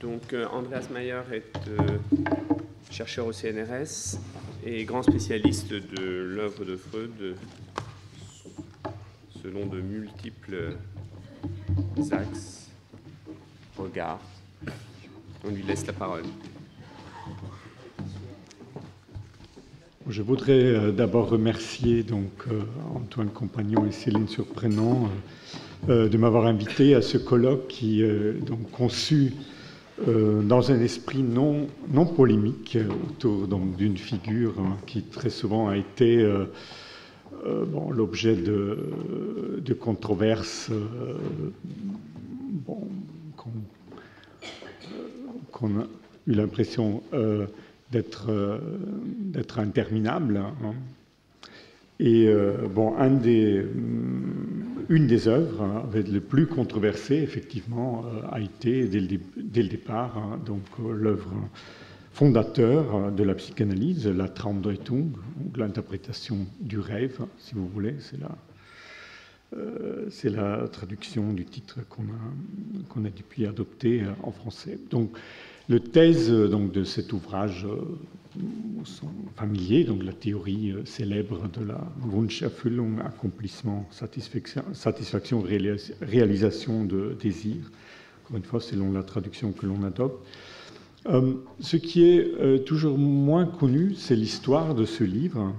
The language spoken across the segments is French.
Donc, Andreas Maier est chercheur au CNRS et grand spécialiste de l'œuvre de Freud selon de multiples axes, regards. On lui laisse la parole. Je voudrais d'abord remercier Antoine Compagnon et Céline Surprenant de m'avoir invité à ce colloque qui est conçu dans un esprit non polémique autour d'une figure qui très souvent a été l'objet de controverses qu'on a eu l'impression d'être interminables. Hein. Et une des œuvres le plus controversée, effectivement, a été dès le départ l'œuvre fondateur de la psychanalyse, la Traumdeutung, l'interprétation du rêve, si vous voulez. C'est la traduction du titre qu'on a depuis adopté en français. Donc, le thèse de cet ouvrage sont familiers, la théorie célèbre de la Wunscherfüllung, accomplissement, satisfaction, réalisation de désir. Encore une fois, selon la traduction que l'on adopte. Ce qui est toujours moins connu, c'est l'histoire de ce livre.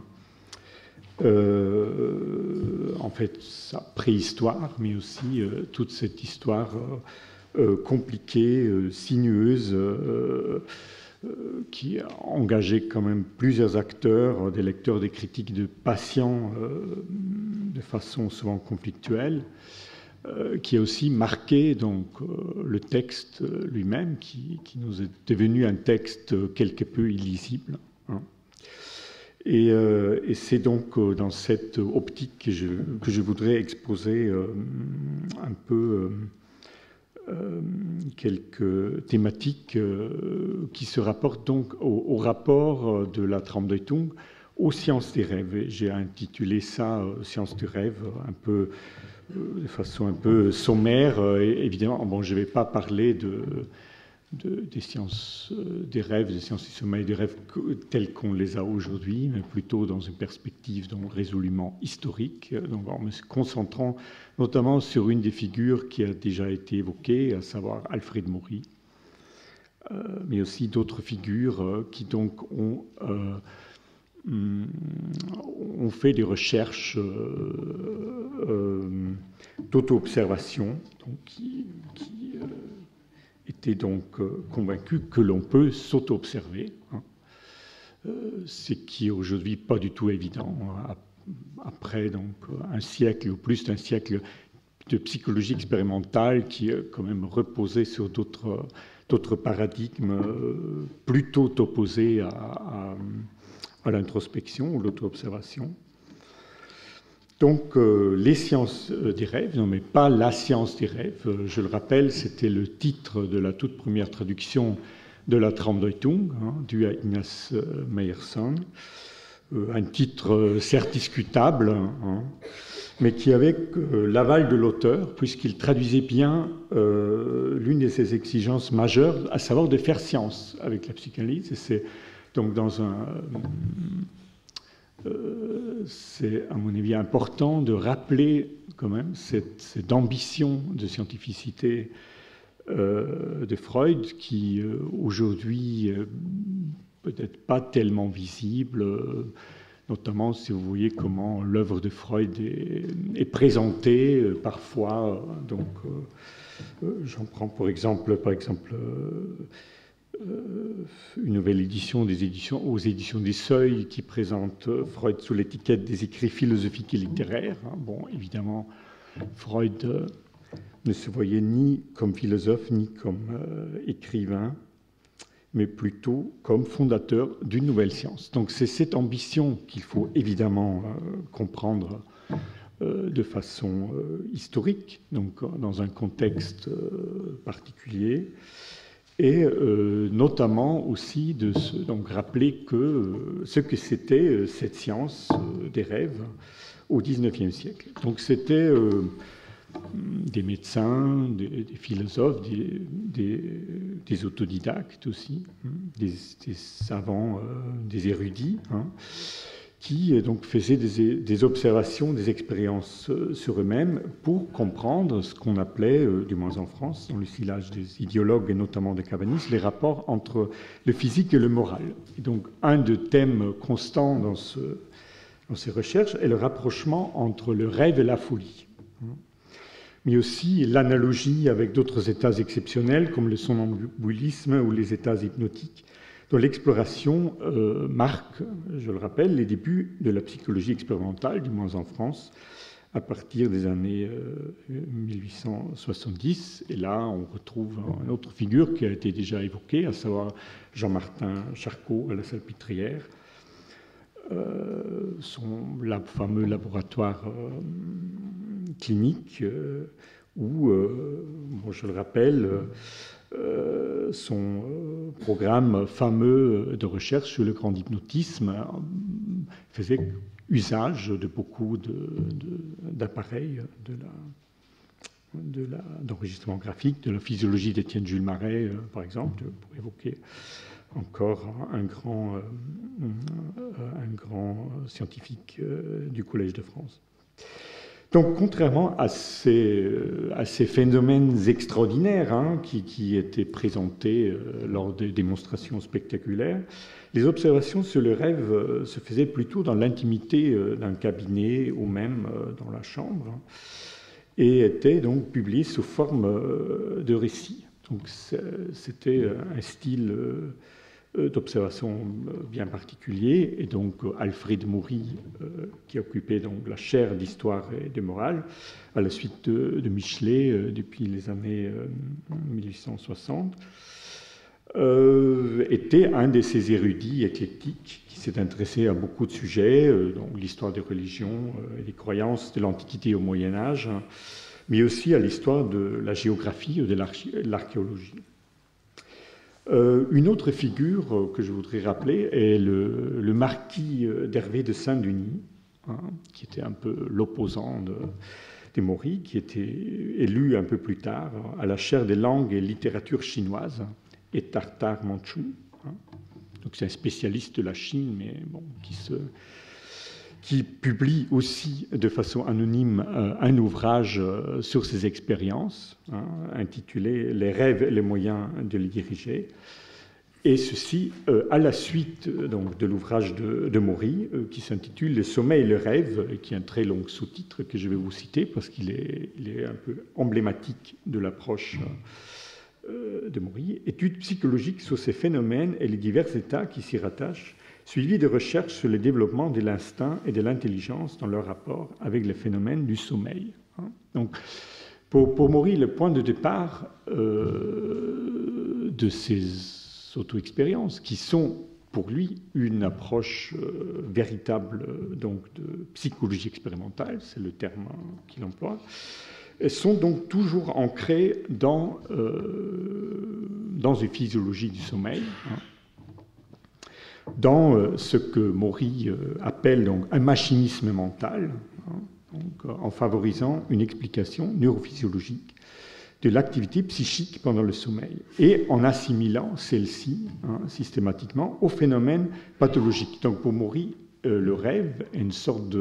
En fait, sa préhistoire, mais aussi toute cette histoire compliquée, sinueuse, qui a engagé quand même plusieurs acteurs, des lecteurs, des critiques, de patients, de façon souvent conflictuelle, qui a aussi marqué le texte lui-même, qui nous est devenu un texte quelque peu illisible. Hein. Et c'est dans cette optique que je voudrais exposer un peu quelques thématiques qui se rapportent au rapport de la Traumdeutung aux sciences des rêves. J'ai intitulé ça Sciences du rêve, un peu de façon un peu sommaire. Évidemment, je ne vais pas parler des sciences des rêves, des sciences du sommeil des rêves telles qu'on les a aujourd'hui, mais plutôt dans une perspective résolument historique, en me concentrant notamment sur une des figures qui a déjà été évoquée, à savoir Alfred Maury, mais aussi d'autres figures qui ont fait des recherches d'auto-observation, qui était convaincu que l'on peut s'auto-observer, hein, ce qui est aujourd'hui pas du tout évident. Après un siècle ou plus d'un siècle de psychologie expérimentale qui quand même reposait sur d'autres paradigmes plutôt opposés à l'introspection ou l'auto-observation. Donc, les sciences des rêves, non mais pas la science des rêves, je le rappelle, c'était le titre de la toute première traduction de la Traumdeutung, due à Ignaz Meyerson, un titre certes discutable, mais qui avait l'aval de l'auteur, puisqu'il traduisait bien l'une de ses exigences majeures, à savoir de faire science avec la psychanalyse. Et c'est donc c'est, à mon avis, important de rappeler quand même cette ambition de scientificité de Freud qui, aujourd'hui, peut-être pas tellement visible, notamment si vous voyez comment l'œuvre de Freud est présentée parfois. J'en prends par exemple une nouvelle édition aux éditions des Seuils qui présente Freud sous l'étiquette des écrits philosophiques et littéraires. Bon, évidemment, Freud ne se voyait ni comme philosophe ni comme écrivain, mais plutôt comme fondateur d'une nouvelle science. Donc c'est cette ambition qu'il faut évidemment comprendre de façon historique, donc dans un contexte particulier. Et notamment aussi de rappeler ce que c'était cette science des rêves au XIXe siècle. Donc c'était des médecins, des philosophes, des autodidactes aussi, des savants, des érudits, hein, qui donc faisaient des observations, des expériences sur eux-mêmes pour comprendre ce qu'on appelait, du moins en France, dans le sillage des idéologues et notamment des cabalistes, les rapports entre le physique et le moral. Et donc un des thèmes constants dans ces recherches est le rapprochement entre le rêve et la folie, mais aussi l'analogie avec d'autres états exceptionnels comme le somnambulisme ou les états hypnotiques, dont l'exploration marque, je le rappelle, les débuts de la psychologie expérimentale, du moins en France, à partir des années 1870. Et là, on retrouve une autre figure qui a été déjà évoquée, à savoir Jean-Martin Charcot à la Salpêtrière, son fameux laboratoire clinique où, je le rappelle, son programme fameux de recherche sur le grand hypnotisme faisait usage de beaucoup d'appareils d'enregistrement graphique, de la physiologie d'Étienne Jules Marais, par exemple, pour évoquer encore un grand scientifique du Collège de France. Donc, contrairement à ces phénomènes extraordinaires, hein, qui étaient présentés lors des démonstrations spectaculaires, les observations sur le rêve se faisaient plutôt dans l'intimité d'un cabinet ou même dans la chambre, hein, et étaient donc publiées sous forme de récits. Donc, c'était un style d'observation bien particulier, et donc Alfred Maury, qui occupait donc la chaire d'histoire et de morale, à la suite de Michelet depuis les années 1860, était un de ces érudits éclectiques qui s'est intéressé à beaucoup de sujets, donc l'histoire des religions et des croyances de l'Antiquité au Moyen-Âge, mais aussi à l'histoire de la géographie ou de l'archéologie. Une autre figure que je voudrais rappeler est le marquis d'Hervé de Saint-Denis, hein, qui était un peu l'opposant de Maury, qui était élu un peu plus tard à la chaire des langues et littératures chinoises et tartare mandchou. Hein. Donc c'est un spécialiste de la Chine, mais bon, qui publie aussi de façon anonyme un ouvrage sur ses expériences, hein, intitulé « Les rêves et les moyens de les diriger ». Et ceci à la suite donc, de l'ouvrage de Maury, qui s'intitule « Le sommeil et le rêve », et qui est un très long sous-titre que je vais vous citer parce qu'il est un peu emblématique de l'approche de Maury. « Études psychologiques sur ces phénomènes et les divers états qui s'y rattachent, suivi de recherches sur le développement de l'instinct et de l'intelligence dans leur rapport avec les phénomènes du sommeil. » Donc, pour Maury, le point de départ de ces auto-expériences, qui sont pour lui une approche véritable donc, de psychologie expérimentale, c'est le terme qu'il emploie, sont donc toujours ancrées dans une physiologie du sommeil, hein, dans ce que Maury appelle donc un machinisme mental, hein, donc, en favorisant une explication neurophysiologique de l'activité psychique pendant le sommeil et en assimilant celle-ci, hein, systématiquement aux phénomènes pathologiques. Donc pour Maury, le rêve est une sorte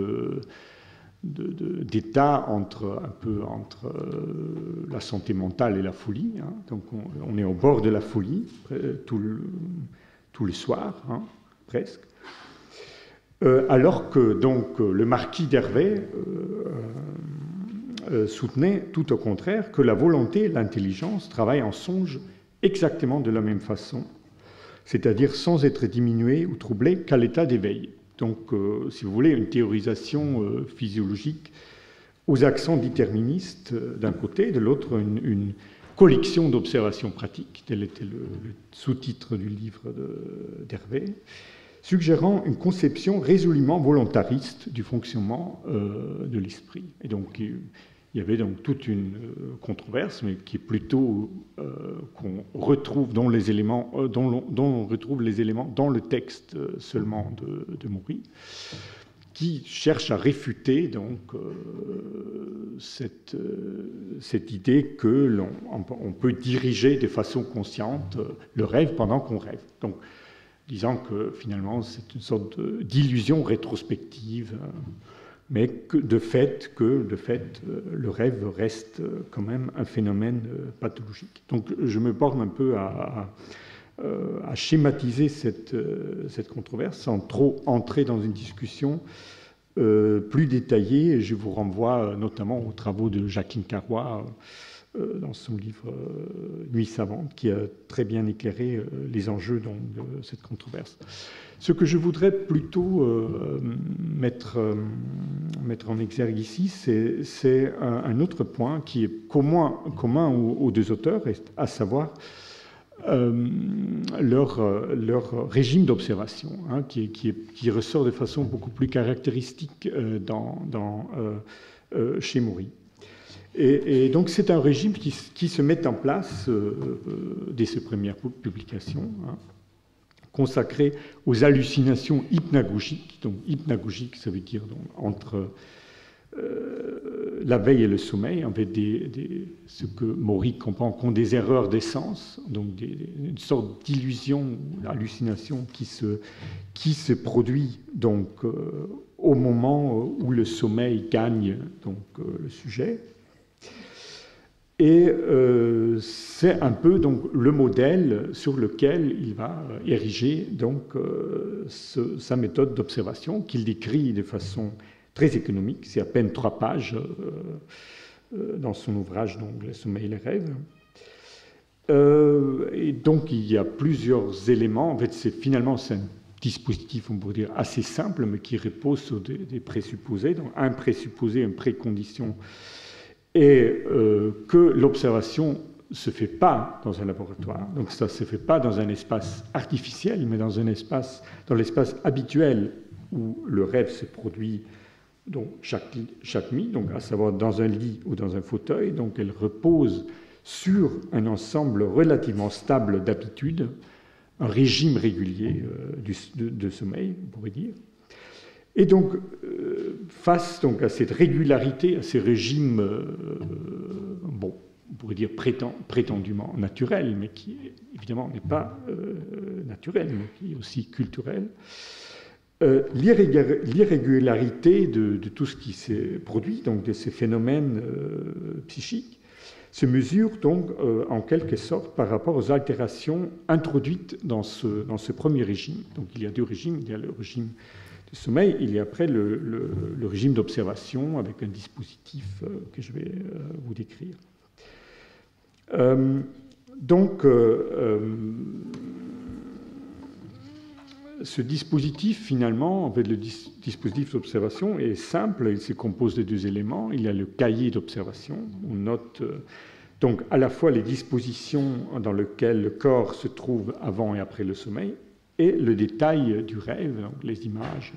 d'état entre la santé mentale et la folie. Hein. Donc on est au bord de la folie tous les soirs, hein, presque. Alors que donc le marquis d'Hervé soutenait tout au contraire que la volonté et l'intelligence travaillent en songe exactement de la même façon, c'est-à-dire sans être diminuées ou troublées qu'à l'état d'éveil. Donc, si vous voulez, une théorisation physiologique aux accents déterministes d'un côté, de l'autre une collection d'observations pratiques, tel était le sous-titre du livre d'Hervé, suggérant une conception résolument volontariste du fonctionnement de l'esprit. Et donc, il y avait donc toute une controverse, mais qui est plutôt qu'on retrouve dont on retrouve les éléments dans le texte seulement de Maury, qui cherche à réfuter donc cette idée que l'on peut diriger de façon consciente le rêve pendant qu'on rêve. Donc, disant que finalement c'est une sorte d'illusion rétrospective, mais que de fait le rêve reste quand même un phénomène pathologique. Donc, je me borne un peu à schématiser cette controverse sans trop entrer dans une discussion plus détaillée. Je vous renvoie notamment aux travaux de Jacqueline Carrois dans son livre Nuit savante, qui a très bien éclairé les enjeux donc, de cette controverse. Ce que je voudrais plutôt mettre en exergue ici, c'est un autre point qui est commun aux deux auteurs, à savoir leur régime d'observation, hein, qui ressort de façon beaucoup plus caractéristique chez Maury. Et donc c'est un régime qui se met en place dès ses premières publications, hein, consacré aux hallucinations hypnagogiques. Donc hypnagogique, ça veut dire donc, entre la veille et le sommeil, en fait, ce que Maury comprend comme des erreurs des sens, donc une sorte d'illusion ou d'hallucination qui se produit donc, au moment où le sommeil gagne donc, le sujet. Et c'est un peu donc, le modèle sur lequel il va ériger donc, sa méthode d'observation, qu'il décrit de façon très économique. C'est à peine 3 pages dans son ouvrage donc, Le sommeil et les rêves. Et donc il y a plusieurs éléments. En fait, finalement, c'est un dispositif, on pourrait dire, assez simple, mais qui repose sur des présupposés. Donc un présupposé, une précondition, et que l'observation ne se fait pas dans un laboratoire. Donc ça ne se fait pas dans un espace artificiel, mais dans l'espace habituel où le rêve se produit donc, chaque nuit, donc, à savoir dans un lit ou dans un fauteuil. Donc elle repose sur un ensemble relativement stable d'habitudes, un régime régulier de sommeil, on pourrait dire. Et donc, face donc, à cette régularité, à ces régimes, bon, on pourrait dire prétendument naturels, mais qui évidemment n'est pas naturel, mais qui est aussi culturel, l'irrégularité de tout ce qui s'est produit, donc de ces phénomènes psychiques, se mesure donc en quelque sorte par rapport aux altérations introduites dans ce premier régime. Donc il y a 2 régimes, il y a le régime de sommeil, il y a après le régime d'observation avec un dispositif que je vais vous décrire. Ce dispositif, finalement, en fait, le dispositif d'observation est simple, il se compose de 2 éléments. Il y a le cahier d'observation, on note donc à la fois les dispositions dans lesquelles le corps se trouve avant et après le sommeil, et le détail du rêve, donc les images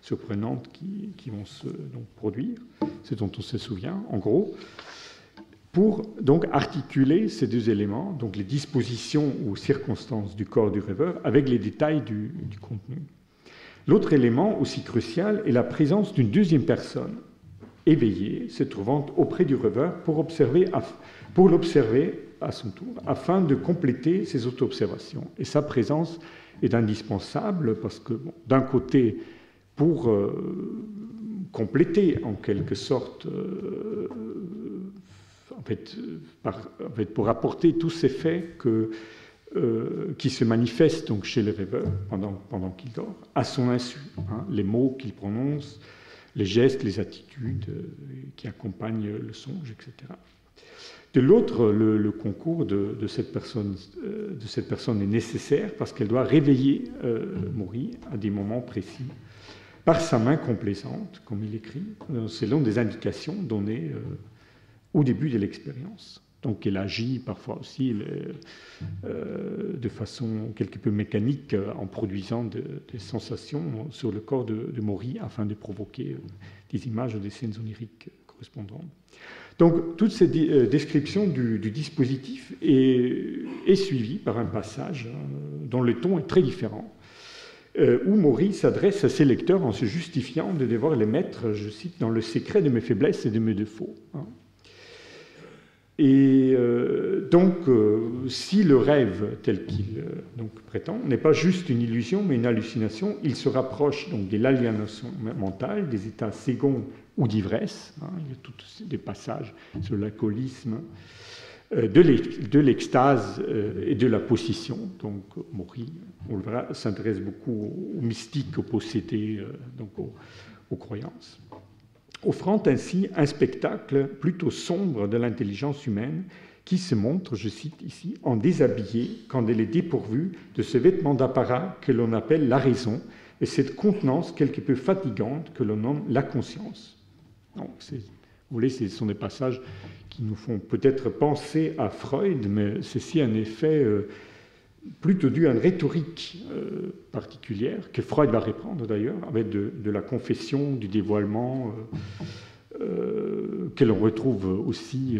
surprenantes qui vont se donc, produire, ce dont on se souvient, en gros, pour donc articuler ces 2 éléments, donc les dispositions ou circonstances du corps du rêveur, avec les détails du contenu. L'autre élément aussi crucial est la présence d'une 2e personne éveillée, se trouvant auprès du rêveur pour l'observer à son tour, afin de compléter ses auto-observations. Et sa présence est indispensable parce que, bon, d'un côté, pour compléter en quelque sorte, pour apporter tous ces faits qui se manifestent donc, chez le rêveur pendant qu'il dort, à son insu, hein, les mots qu'il prononce, les gestes, les attitudes qui accompagnent le songe, etc. De l'autre, le concours de cette personne est nécessaire parce qu'elle doit réveiller Maury à des moments précis par sa main complaisante, comme il écrit, selon des indications données au début de l'expérience. Donc elle agit parfois aussi de façon quelque peu mécanique en produisant des sensations sur le corps de Maury afin de provoquer des images ou des scènes oniriques correspondantes. Donc toute cette description du dispositif est suivie par un passage dont le ton est très différent où Maury s'adresse à ses lecteurs en se justifiant de devoir les mettre, je cite, dans le secret de mes faiblesses et de mes défauts. Et donc, si le rêve, tel qu'il prétend, n'est pas juste une illusion, mais une hallucination, il se rapproche donc de l'aliénation mentale, des états seconds ou d'ivresse. Il y a tous des passages sur l'alcoolisme, de l'extase et de la possession. Donc, Maury, on le verra, s'intéresse beaucoup aux mystiques, aux possédés, donc aux croyances, offrant ainsi un spectacle plutôt sombre de l'intelligence humaine qui se montre, je cite ici, en déshabillé quand elle est dépourvue de ce vêtement d'apparat que l'on appelle la raison et cette contenance quelque peu fatigante que l'on nomme la conscience. Donc, vous voyez, ce sont des passages qui nous font peut-être penser à Freud, mais ceci un effet plutôt dû à une rhétorique particulière, que Freud va reprendre d'ailleurs, avec de la confession, du dévoilement, que l'on retrouve aussi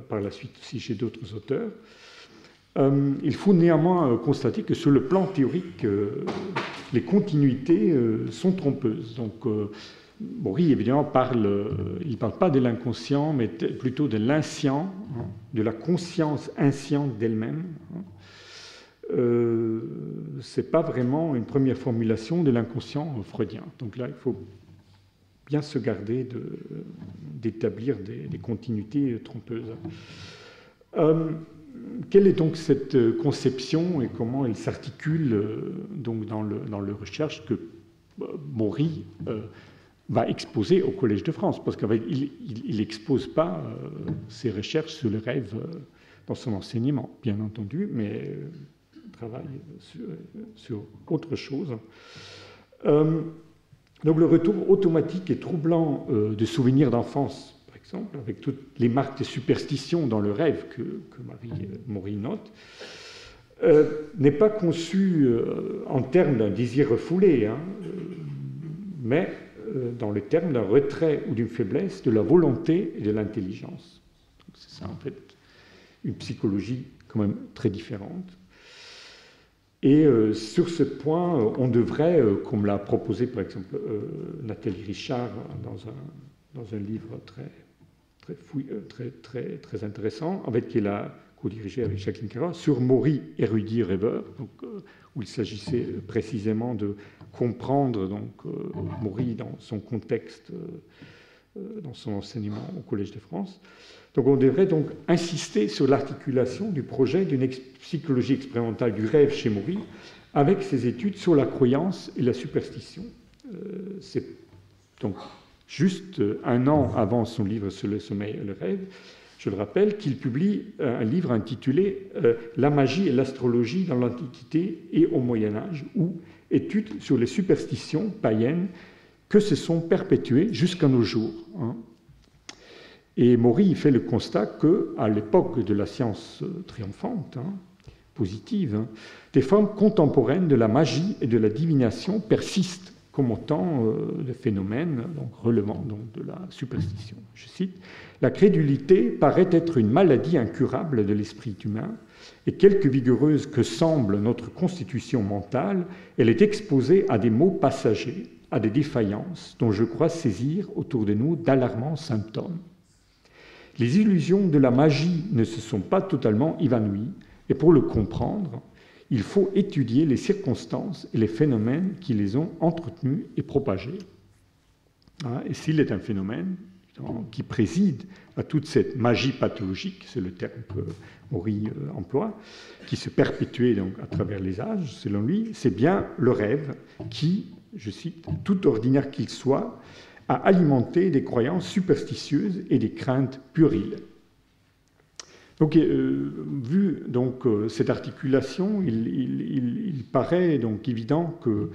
par la suite aussi chez d'autres auteurs. Il faut néanmoins constater que sur le plan théorique, les continuités sont trompeuses. Donc, Maury, évidemment, il ne parle pas de l'inconscient, mais plutôt de l'inscient, de la conscience insciente d'elle-même. Ce n'est pas vraiment une première formulation de l'inconscient freudien. Donc là, il faut bien se garder d'établir des continuités trompeuses. Quelle est donc cette conception et comment elle s'articule donc dans le recherche que Maury va exposer au Collège de France, parce qu'il n'expose pas ses recherches sur le rêve dans son enseignement, bien entendu, mais travaille sur autre chose. Donc le retour automatique et troublant de souvenirs d'enfance, par exemple, avec toutes les marques de superstition dans le rêve que Maury note, n'est pas conçu en termes d'un désir refoulé, mais dans le terme d'un retrait ou d'une faiblesse de la volonté et de l'intelligence. C'est ça, en fait, une psychologie quand même très différente. Et sur ce point, on devrait, comme l'a proposé par exemple Nathalie Richard dans un livre très intéressant, qu'elle a co-dirigé avec Jacqueline Carra, sur Maury, érudit rêveur, donc, où il s'agissait précisément de comprendre Maury dans son contexte, dans son enseignement au Collège de France. Donc on devrait donc insister sur l'articulation du projet d'une psychologie expérimentale du rêve chez Maury avec ses études sur la croyance et la superstition. C'est donc juste un an avant son livre sur le sommeil et le rêve, je le rappelle, qu'il publie un livre intitulé « La magie et l'astrologie dans l'Antiquité et au Moyen-Âge » ou « Études sur les superstitions païennes que se sont perpétuées jusqu'à nos jours ». Et Maury fait le constat qu'à l'époque de la science triomphante, positive, des formes contemporaines de la magie et de la divination persistent comme autant de phénomènes relevant de la superstition. Je cite, « La crédulité paraît être une maladie incurable de l'esprit humain, et quelque vigoureuse que semble notre constitution mentale, elle est exposée à des maux passagers, à des défaillances dont je crois saisir autour de nous d'alarmants symptômes. Les illusions de la magie ne se sont pas totalement évanouies, et pour le comprendre, il faut étudier les circonstances et les phénomènes qui les ont entretenus et propagés. » Et s'il est un phénomène qui préside à toute cette magie pathologique, c'est le terme que Maury emploie, qui se perpétuait donc à travers les âges, selon lui, c'est bien le rêve qui, je cite, « tout ordinaire qu'il soit, a alimenté des croyances superstitieuses et des craintes puériles. » Donc, vu donc, cette articulation, il paraît donc évident que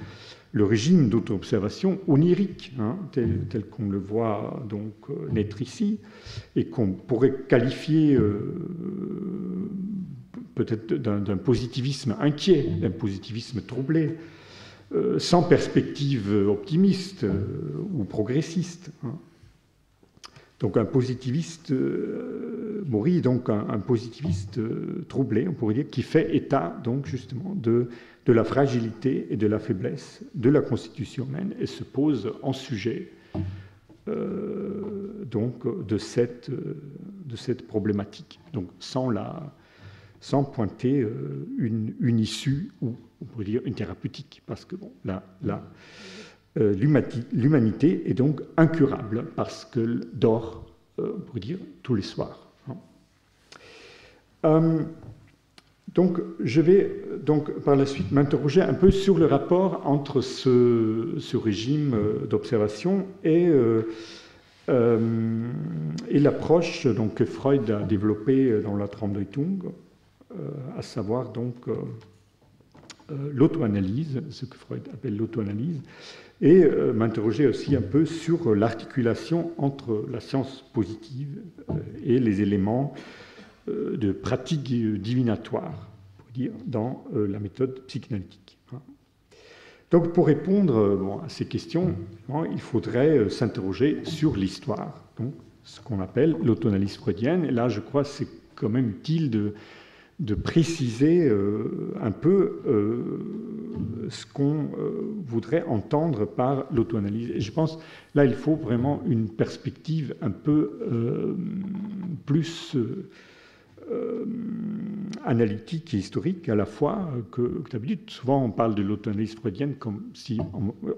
le régime d'auto-observation onirique, tel qu'on le voit donc naître ici, et qu'on pourrait qualifier peut-être d'un positivisme inquiet, d'un positivisme troublé, sans perspective optimiste ou progressiste. Donc un positiviste, Maury est donc un positiviste troublé, on pourrait dire, qui fait état donc justement de de la fragilité et de la faiblesse de la constitution humaine et se pose en sujet donc de cette problématique, donc sans pointer une issue ou on pourrait dire une thérapeutique, parce que bon, l'humanité est donc incurable parce qu'elle dort, on pourrait dire, tous les soirs. Donc, je vais donc par la suite m'interroger un peu sur le rapport entre ce régime d'observation et l'approche donc que Freud a développée dans la Traumdeutung, à savoir donc l'auto-analyse, ce que Freud appelle l'auto-analyse, et m'interroger aussi un peu sur l'articulation entre la science positive et les éléments de pratique divinatoire, pour dire, dans la méthode psychanalytique. Donc, pour répondre à ces questions, il faudrait s'interroger sur l'histoire, donc ce qu'on appelle l'auto-analyse freudienne. Et là, je crois que c'est quand même utile de préciser un peu ce qu'on voudrait entendre par l'auto-analyse. Et je pense, là, il faut vraiment une perspective un peu plus analytique et historique à la fois que d'habitude. Souvent, on parle de l'auto-analyse freudienne comme si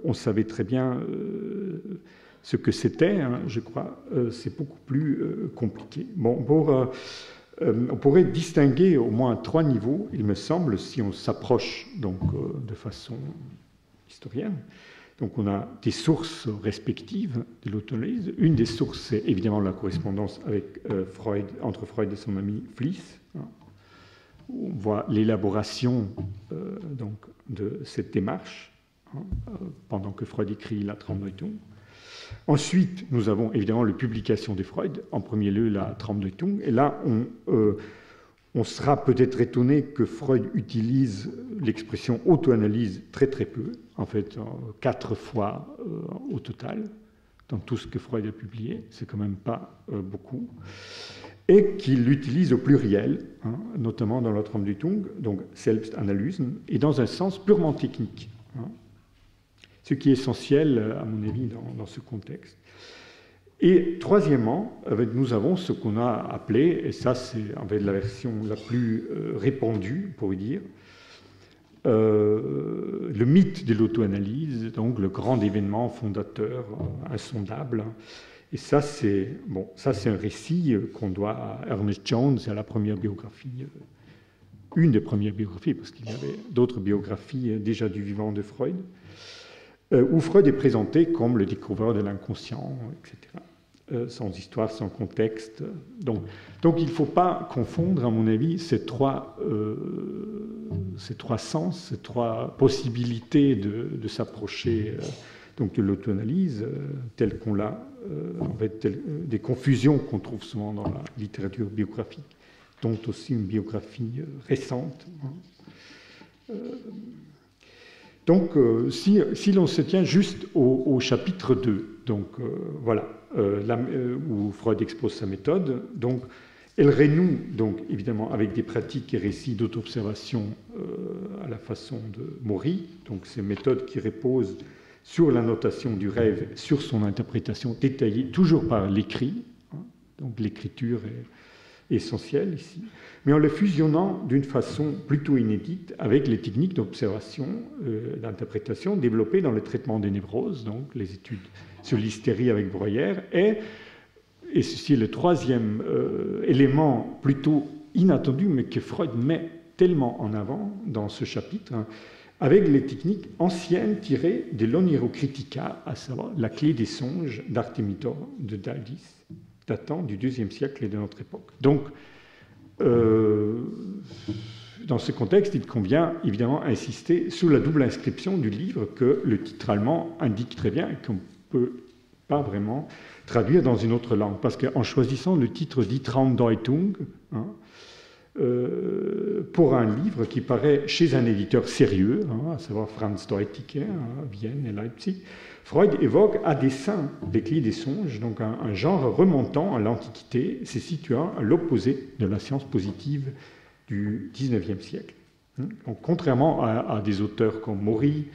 on savait très bien ce que c'était. Hein, je crois, c'est beaucoup plus compliqué. Bon, on pourrait distinguer au moins 3 niveaux, il me semble, si on s'approche donc de façon historienne. Donc on a des sources respectives de l'auto-analyse. Une des sources, c'est évidemment la correspondance avec Freud, entre Freud et son ami Fliess. Hein, où on voit l'élaboration donc de cette démarche hein, pendant que Freud écrit la Traumdeutung. Ensuite, nous avons évidemment les publications de Freud, en premier lieu la Traumdeutung, et là on sera peut-être étonné que Freud utilise l'expression auto-analyse très très peu, en fait 4 fois au total, dans tout ce que Freud a publié, c'est quand même pas beaucoup, et qu'il l'utilise au pluriel, hein, notamment dans la Traumdeutung, donc Selbstanalysen, et dans un sens purement technique. Hein, ce qui est essentiel, à mon avis, dans ce contexte. Et troisièmement, nous avons ce qu'on a appelé, et ça c'est en fait la version la plus répandue, pour dire, le mythe de l'auto-analyse, donc le grand événement fondateur insondable. Et ça c'est un récit qu'on doit à Ernest Jones, à la première biographie, une des premières biographies, parce qu'il y avait d'autres biographies déjà du vivant de Freud, où Freud est présenté comme le découvreur de l'inconscient, etc. Sans histoire, sans contexte. Donc il ne faut pas confondre, à mon avis, ces trois sens, ces 3 possibilités de s'approcher donc de l'auto-analyse, telle qu'on l'a, en fait, des confusions qu'on trouve souvent dans la littérature biographique, dont aussi une biographie récente. Donc, si l'on se tient juste au chapitre 2, donc voilà, où Freud expose sa méthode, donc elle renoue donc évidemment avec des pratiques et récits d'auto-observation à la façon de Maury, donc ces méthodes qui reposent sur la notation du rêve, sur son interprétation détaillée, toujours par l'écrit, hein, donc l'écriture est essentielle ici, mais en le fusionnant d'une façon plutôt inédite avec les techniques d'observation, d'interprétation développées dans le traitement des névroses, donc les études sur l'hystérie avec Breuer, et ceci est le 3e élément plutôt inattendu, mais que Freud met tellement en avant dans ce chapitre, hein, avec les techniques anciennes tirées de l'Onirocritica, à savoir la clé des songes d'Artémidor de Daldis, datant du IIe siècle et de notre époque. Donc, dans ce contexte, il convient évidemment insister sur la double inscription du livre que le titre allemand indique très bien et qu'on ne peut pas vraiment traduire dans une autre langue. Parce qu'en choisissant le titre Die Traumdeutung, hein, pour un livre qui paraît chez un éditeur sérieux, hein, à savoir Franz Deutiker, à Vienne et Leipzig, Freud évoque à dessein les clés des songes, donc un genre remontant à l'Antiquité, se situant à l'opposé de la science positive du XIXe siècle. Donc, contrairement à des auteurs comme Maury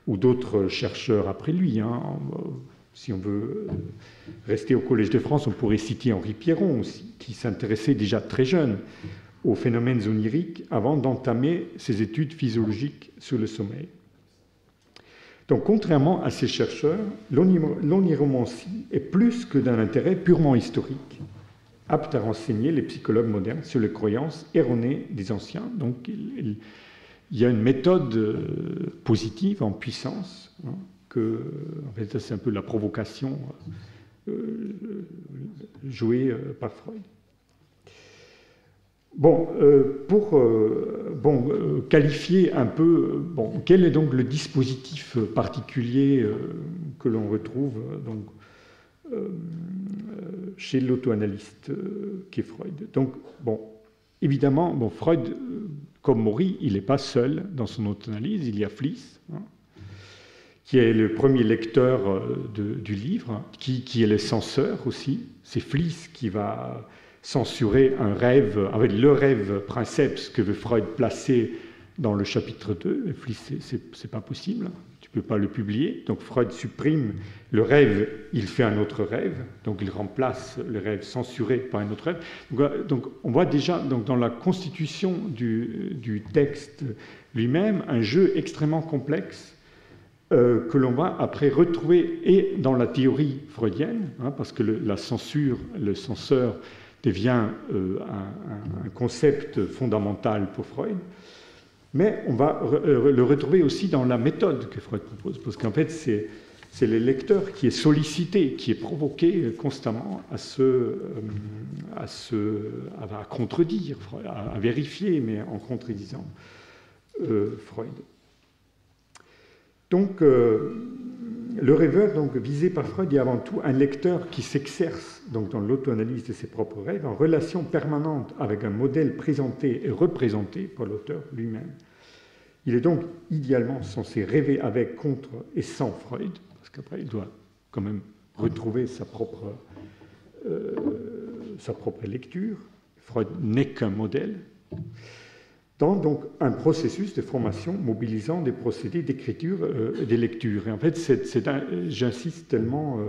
ou d'autres chercheurs après lui, si on veut rester au Collège de France, on pourrait citer Henri Pierron aussi, qui s'intéressait déjà très jeune aux phénomènes oniriques avant d'entamer ses études physiologiques sur le sommeil. Donc, contrairement à ces chercheurs, l'oniromancie est plus que d'un intérêt purement historique, apte à renseigner les psychologues modernes sur les croyances erronées des anciens. Donc, il y a une méthode positive en puissance, en fait, c'est un peu la provocation jouée par Freud. Bon, pour qualifier un peu, quel est donc le dispositif particulier que l'on retrouve donc, chez l'auto-analyste qu'est Freud. Donc, évidemment, Freud, comme Maury, il n'est pas seul dans son auto-analyse, il y a Fliess, qui est le premier lecteur du livre, qui est le censeur aussi. C'est Fliess qui va censurer un rêve, avec le rêve princeps que veut Freud placer dans le chapitre 2. Et Fliess, c'est pas possible, tu peux pas le publier. Donc Freud supprime le rêve, il fait un autre rêve, donc il remplace le rêve censuré par un autre rêve. Donc on voit déjà donc, dans la constitution du texte lui-même un jeu extrêmement complexe que l'on va après retrouver et dans la théorie freudienne, parce que la censure, le censeur devient un concept fondamental pour Freud, mais on va le retrouver aussi dans la méthode que Freud propose, parce qu'en fait c'est le lecteur qui est sollicité, qui est provoqué constamment à contredire, à vérifier, mais en contredisant Freud. Donc, le rêveur donc, visé par Freud est avant tout un lecteur qui s'exerce donc, dans l'auto-analyse de ses propres rêves en relation permanente avec un modèle présenté et représenté par l'auteur lui-même. Il est donc idéalement censé rêver avec, contre et sans Freud, parce qu'après il doit quand même retrouver sa propre lecture. Freud n'est qu'un modèle. Dans donc un processus de formation mobilisant des procédés d'écriture et des lectures. Et en fait, j'insiste tellement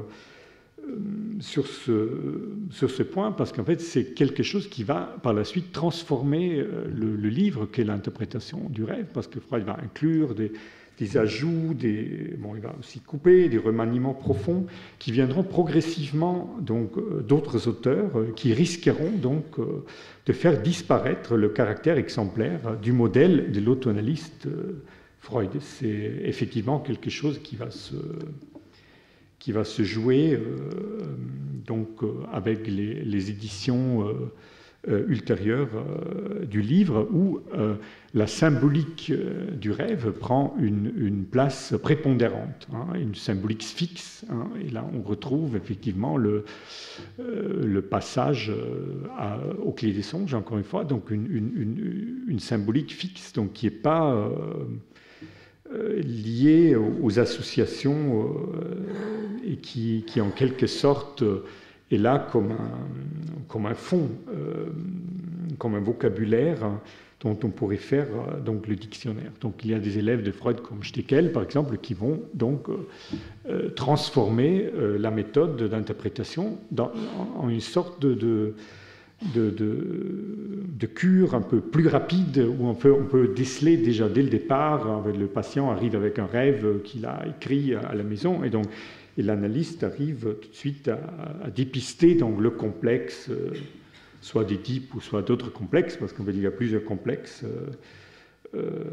sur ce point parce qu'en fait, c'est quelque chose qui va par la suite transformer le livre qu'est l'interprétation du rêve, parce que Freud va inclure des ajouts, il va aussi couper des remaniements profonds qui viendront progressivement donc d'autres auteurs qui risqueront donc de faire disparaître le caractère exemplaire du modèle de l'auto-analyste Freud. C'est effectivement quelque chose qui va se jouer donc avec les éditions ultérieures du livre où la symbolique du rêve prend une place prépondérante, une symbolique fixe, et là on retrouve effectivement le passage aux clés des songes, encore une fois, donc une symbolique fixe, donc qui n'est pas liée aux associations et qui en quelque sorte est là comme un fond, comme un vocabulaire dont on pourrait faire donc le dictionnaire. Donc il y a des élèves de Freud comme Steckel, par exemple, qui vont donc transformer la méthode d'interprétation en une sorte de cure un peu plus rapide, où on peut déceler déjà dès le départ, le patient arrive avec un rêve qu'il a écrit à la maison, et l'analyste arrive tout de suite à dépister donc, le complexe, soit d'Édipe ou soit d'autres complexes, parce qu'il y a plusieurs complexes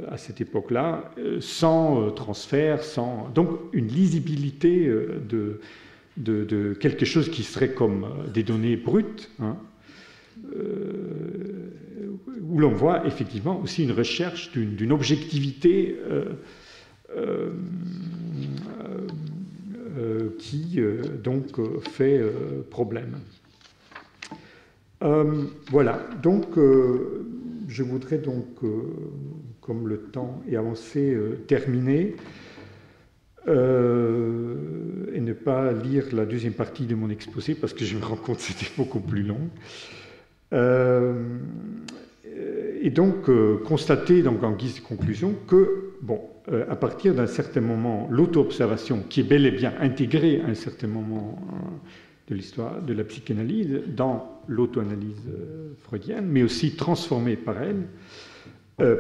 à cette époque-là, sans transfert, donc une lisibilité de quelque chose qui serait comme des données brutes, où l'on voit effectivement aussi une recherche d'une objectivité qui donc fait problème. Voilà, donc je voudrais donc, comme le temps est avancé, terminer et ne pas lire la deuxième partie de mon exposé parce que je me rends compte que c'était beaucoup plus long. Et donc, constater donc, en guise de conclusion que, bon, à partir d'un certain moment, l'auto-observation, qui est bel et bien intégrée à un certain moment de l'histoire de la psychanalyse, dans l'auto-analyse freudienne, mais aussi transformée par elle,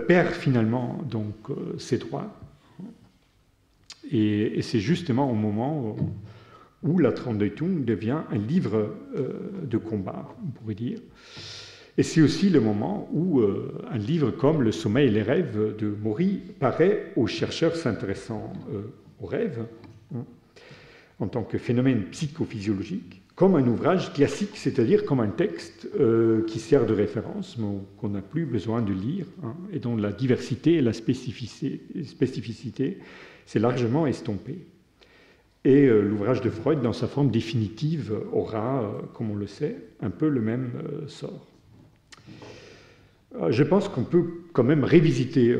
perd finalement donc, ses droits. Et c'est justement au moment où La Traumdeutung devient un livre de combat, on pourrait dire. Et c'est aussi le moment où un livre comme Le sommeil et les rêves de Maury paraît aux chercheurs s'intéressant aux rêves, hein, en tant que phénomène psychophysiologique, comme un ouvrage classique, c'est-à-dire comme un texte qui sert de référence, mais qu'on n'a plus besoin de lire, hein, et dont la diversité et la spécificité s'est largement estompée. Et l'ouvrage de Freud, dans sa forme définitive, aura, comme on le sait, un peu le même sort. Je pense qu'on peut quand même revisiter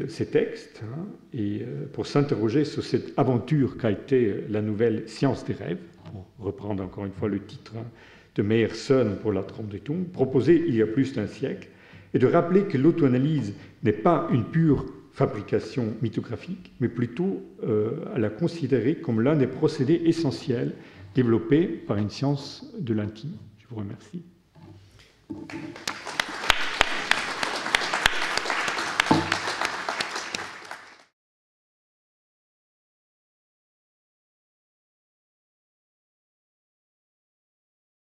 ces textes, hein, et pour s'interroger sur cette aventure qu'a été la nouvelle Science des rêves, pour reprendre encore une fois le titre de Meyerson pour La Traumdeutung, proposé il y a plus d'un siècle, et de rappeler que l'auto-analyse n'est pas une pure fabrication mythographique, mais plutôt à la considérer comme l'un des procédés essentiels développés par une science de l'intime. Je vous remercie.